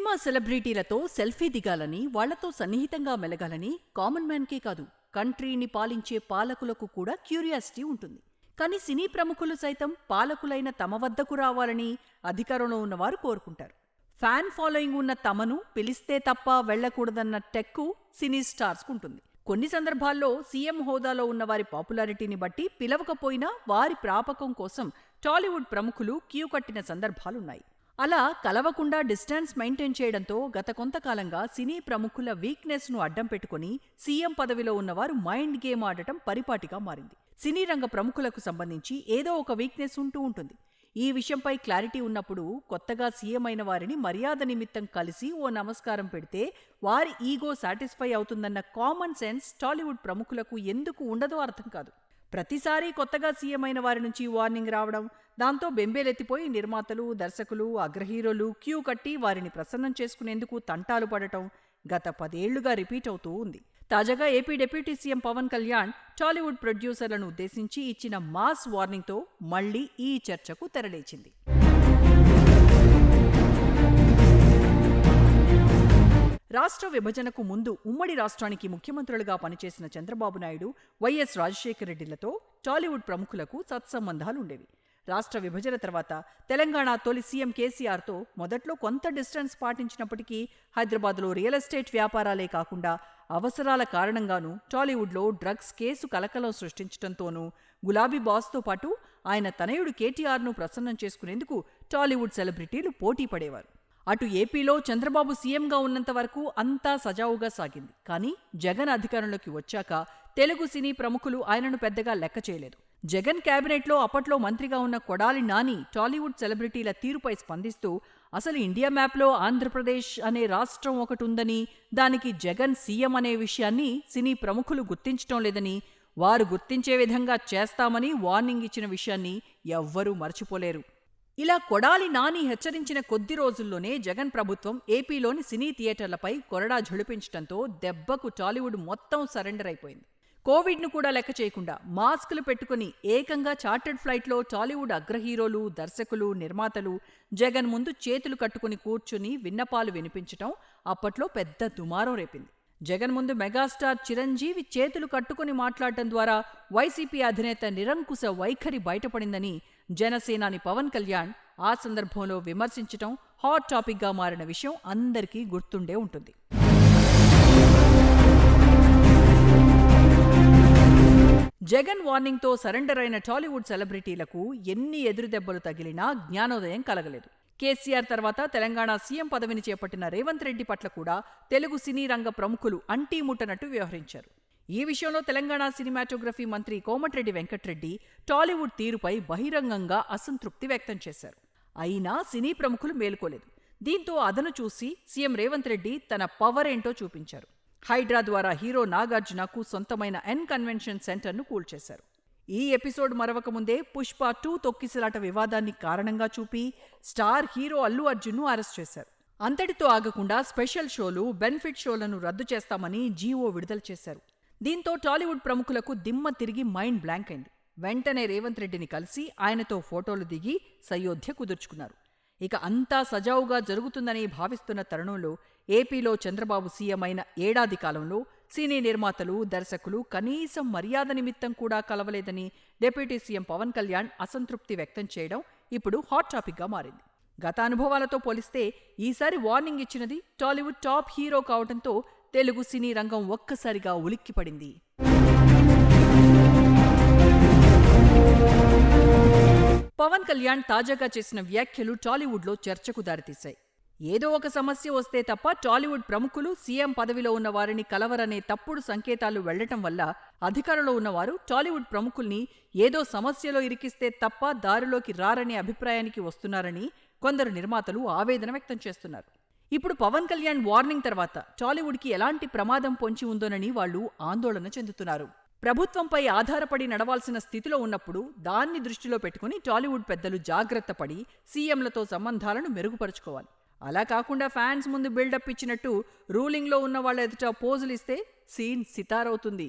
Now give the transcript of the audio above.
Cinema సెలబ్రిటీలతో selfie దిగాలని, వాళ్లతో సన్నిహితంగా మెలగాలని common మ్యాన్కే కాదు, కంట్రీని పాలించే పాలకులకు కూడా క్యూరియాసిటీ ఉంటుంది. కానీ సినీ ప్రముఖులు సైతం పాలకులైన తమ వద్దకు రావాలని అధికారంలో ఉన్నవారు కోరుకుంటారు. ఫ్యాన్ ఫాలోయింగ్ ఉన్న తమను పిలిస్తే తప్ప వెళ్లకూడదన్న టెక్కు సినీ స్టార్స్కుంటుంది. కొన్ని సందర్భాల్లో సీఎం హోదాలో ఉన్న వారి పాపులారిటీని బట్టి పిలవకపోయినా వారి ప్రాపకం కోసం టాలీవుడ్ ప్రముఖులు క్యూ కట్టిన సందర్భాలున్నాయి. అలా కలవకుండా డిస్టెన్స్ మెయింటైన్ చేయడంతో గత కొంతకాలంగా సినీ ప్రముఖుల వీక్నెస్ ను అడ్డం పెట్టుకుని సీఎం పదవిలో ఉన్నవారు మైండ్ గేమ్ ఆడటం పరిపాటిగా మారింది. సినీ రంగ ప్రముఖులకు సంబంధించి ఏదో ఒక వీక్నెస్ ఉంటూ ఉంటుంది. ఈ విషయంపై క్లారిటీ ఉన్నప్పుడు కొత్తగా సీఎం అయిన వారిని మర్యాద నిమిత్తం కలిసి ఓ నమస్కారం పెడితే వారి ఈగో సాటిస్ఫై అవుతుందన్న కామన్ సెన్స్ టాలీవుడ్ ప్రముఖులకు ఎందుకు ఉండదో అర్థం కాదు. ప్రతిసారీ కొత్తగా సీఎం అయిన వారి నుంచి వార్నింగ్ రావడం, దాంతో బెంబేలెత్తిపోయి నిర్మాతలు, దర్శకులు, అగ్రహీరోలు క్యూ కట్టి వారిని ప్రసన్నం చేసుకునేందుకు తంటాలు పడటం గత 10 ఏళ్లుగా రిపీట్ అవుతూ ఉంది. తాజాగా AP deputy CM Pawan Kalyan Tollywood ప్రొడ్యూసర్లను ఉద్దేశించి ఇచ్చిన మాస్ వార్నింగ్తో మళ్లీ ఈ చర్చకు తెరలేచింది. రాష్ట్ర విభజనకు ముందు ఉమ్మడి రాష్ట్రానికి ముఖ్యమంత్రులుగా పనిచేసిన చంద్రబాబు నాయుడు, వైఎస్ రాజశేఖర రెడ్డిలతో టాలీవుడ్ ప్రముఖులకు సత్సంబంధాలుండేవి. రాష్ట్ర విభజన తర్వాత తెలంగాణ తొలి సీఎం కేసీఆర్తో మొదట్లో కొంత డిస్టెన్స్ పాటించినప్పటికీ హైదరాబాద్లో రియల్ ఎస్టేట్ వ్యాపారాలే కాకుండా అవసరాల కారణంగానూ టాలీవుడ్లో డ్రగ్స్ కేసు కలకలం సృష్టించడంతోనూ గులాబీ బాస్తో పాటు ఆయన తనయుడు కేటీఆర్ను ప్రసన్నం చేసుకునేందుకు టాలీవుడ్ సెలబ్రిటీలు పోటీ పడేవారు. అటు ఏపీలో చంద్రబాబు సీఎంగా ఉన్నంత వరకు అంతా సజావుగా సాగింది. కానీ జగన్ అధికారంలోకి వచ్చాక తెలుగు సినీ ప్రముఖులు ఆయనను పెద్దగా లెక్క చేయలేదు. జగన్ క్యాబినెట్లో అప్పట్లో మంత్రిగా ఉన్న కొడాలి నాని టాలీవుడ్ సెలబ్రిటీల తీరుపై స్పందిస్తూ అసలు ఇండియా మ్యాప్లో ఆంధ్రప్రదేశ్ అనే రాష్ట్రం ఒకటి ఉందని, దానికి జగన్ సీఎం అనే విషయాన్ని సినీ ప్రముఖులు గుర్తించటం లేదని, వారు గుర్తించే విధంగా చేస్తామని వార్నింగ్ ఇచ్చిన విషయాన్ని ఎవ్వరూ మర్చిపోలేరు. ఇలా కొడాలి నాని హెచ్చరించిన కొద్ది రోజుల్లోనే జగన్ ప్రభుత్వం ఏపీలోని సినీ థియేటర్లపై కొరడా ఝుళిపించడంతో దెబ్బకు టాలీవుడ్ మొత్తం సరెండర్ అయిపోయింది. కోవిడ్ను కూడా లెక్క చేయకుండా మాస్కులు పెట్టుకుని ఏకంగా చార్టర్డ్ ఫ్లైట్లో టాలీవుడ్ అగ్రహీరోలు, దర్శకులు, నిర్మాతలు జగన్ ముందు చేతులు కట్టుకుని కూర్చుని విన్నపాలు వినిపించటం అప్పట్లో పెద్ద దుమారం రేపింది. జగన్ ముందు మెగాస్టార్ చిరంజీవి చేతులు కట్టుకుని మాట్లాడటం ద్వారా వైసీపీ అధినేత నిరంకుశ వైఖరి బయటపడిందని జనసేనాని పవన్ కళ్యాణ్ ఆ సందర్భంలో విమర్శించటం హాట్ టాపిక్గా మారిన విషయం అందరికీ గుర్తుండే ఉంటుంది. జగన్ వార్నింగ్తో సరెండర్ అయిన టాలీవుడ్ సెలబ్రిటీలకు ఎన్ని ఎదురుదెబ్బలు తగిలినా జ్ఞానోదయం కలగలేదు. కేసీఆర్ తర్వాత తెలంగాణ సీఎం పదవిని చేపట్టిన రేవంత్ రెడ్డి పట్ల కూడా తెలుగు సినీ రంగ ప్రముఖులు అంటీముట్టనట్టు వ్యవహరించారు. ఈ విషయంలో తెలంగాణ సినిమాటోగ్రఫీ మంత్రి కోమటిరెడ్డి వెంకట్రెడ్డి టాలీవుడ్ తీరుపై బహిరంగంగా అసంతృప్తి వ్యక్తం చేశారు. అయినా సినీ ప్రముఖులు మేలుకోలేదు. దీంతో అదను చూసి సీఎం రేవంత్ రెడ్డి తన పవర్ ఏంటో చూపించారు. హైడ్రా ద్వారా హీరో నాగార్జునకు సొంతమైన ఎన్ కన్వెన్షన్ సెంటర్ను కూల్చేశారు. ఈ ఎపిసోడ్ మరవకముందే పుష్ప 2 తొక్కిసలాట వివాదాన్ని కారణంగా చూపి స్టార్ హీరో అల్లు అర్జున్ను అరెస్ట్ చేశారు. అంతటితో ఆగకుండా స్పెషల్ షోలు, బెనిఫిట్ షోలను రద్దు చేస్తామని జీవో విడుదల చేశారు. దీంతో టాలీవుడ్ ప్రముఖులకు దిమ్మ తిరిగి మైండ్ బ్లాంక్ అయింది. వెంటనే రేవంత్ రెడ్డిని కలిసి ఆయనతో ఫోటోలు దిగి సయోధ్య కుదుర్చుకున్నారు. ఇక అంతా సజావుగా జరుగుతుందని భావిస్తున్న తరుణంలో ఏపీలో చంద్రబాబు సీఎం అయిన ఏడాది కాలంలో సినీ నిర్మాతలు, దర్శకులు కనీసం మర్యాద నిమిత్తం కూడా కలవలేదని డిప్యూటీ సీఎం పవన్ కళ్యాణ్ అసంతృప్తి వ్యక్తం చేయడం ఇప్పుడు హాట్ టాపిక్గా మారింది. గత అనుభవాలతో పోలిస్తే ఈసారి వార్నింగ్ ఇచ్చినది టాలీవుడ్ టాప్ హీరో కావడంతో తెలుగు సినీ రంగం ఒక్కసారిగా ఉలిక్కిపడింది. పవన్ కళ్యాణ్ తాజాగా చేసిన వ్యాఖ్యలు టాలీవుడ్లో చర్చకు దారితీశాయి. ఏదో ఒక సమస్య వస్తే తప్ప టాలీవుడ్ ప్రముఖులు సీఎం పదవిలో ఉన్న వారిని కలవరనే తప్పుడు సంకేతాలు వెళ్లటం వల్ల అధికారంలో ఉన్నవారు టాలీవుడ్ ప్రముఖుల్ని ఏదో సమస్యలో ఇరికిస్తే తప్ప దారిలోకి రారనే అభిప్రాయానికి వస్తున్నారని కొందరు నిర్మాతలు ఆవేదన వ్యక్తం చేస్తున్నారు. ఇప్పుడు పవన్ కళ్యాణ్ వార్నింగ్ తర్వాత టాలీవుడ్కి ఎలాంటి ప్రమాదం పొంచి ఉందోనని వాళ్లు ఆందోళన చెందుతున్నారు. ప్రభుత్వంపై ఆధారపడి నడవాల్సిన స్థితిలో ఉన్నప్పుడు దాన్ని దృష్టిలో పెట్టుకుని టాలీవుడ్ పెద్దలు జాగ్రత్త పడి సీఎంలతో సంబంధాలను మెరుగుపరుచుకోవాలి. అలా కాకుండా ఫ్యాన్స్ ముందు బిల్డప్ ఇచ్చినట్టు రూలింగ్లో ఉన్న వాళ్ళ ఎదుట పోజులిస్తే సీన్ సితారవుతుంది.